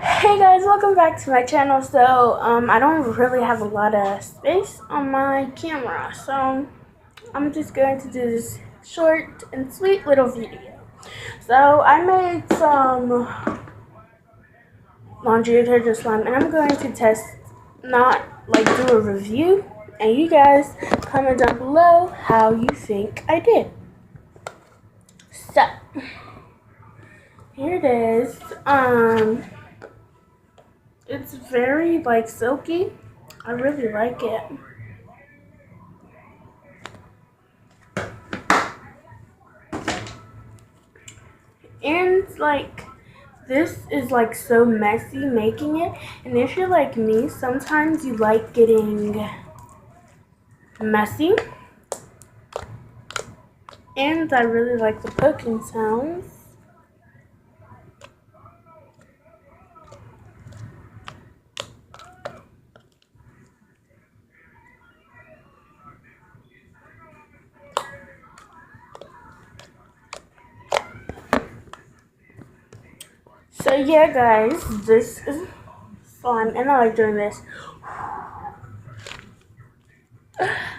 Hey guys, welcome back to my channel. So, I don't really have a lot of space on my camera, so I'm just going to do this short and sweet little video. So, I made some laundry detergent slime, and I'm going to test, not like do a review, and you guys comment down below how you think I did. So, here it is. It's very like silky. I really like it. And like this is like so messy making it. And if you're like me, sometimes you like getting messy. And I really like the poking sounds. So yeah guys, this is slime and I like doing this.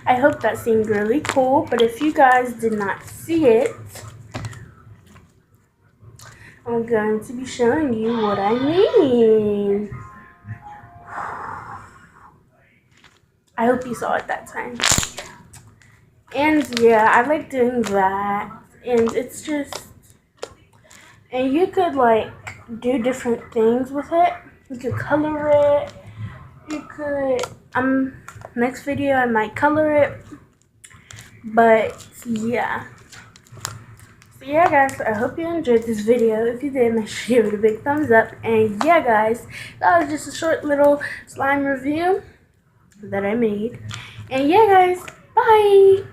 I hope that seemed really cool, but if you guys did not see it, I'm going to be showing you what I mean. I hope you saw it that time. And yeah, I like doing that. And it's just, and you could like do different things with it. You could color it. You could, next video I might color it. But yeah. So yeah guys, I hope you enjoyed this video. If you did, make sure you give it a big thumbs up. And yeah guys, that was just a short little slime review that I made. And yeah guys, bye!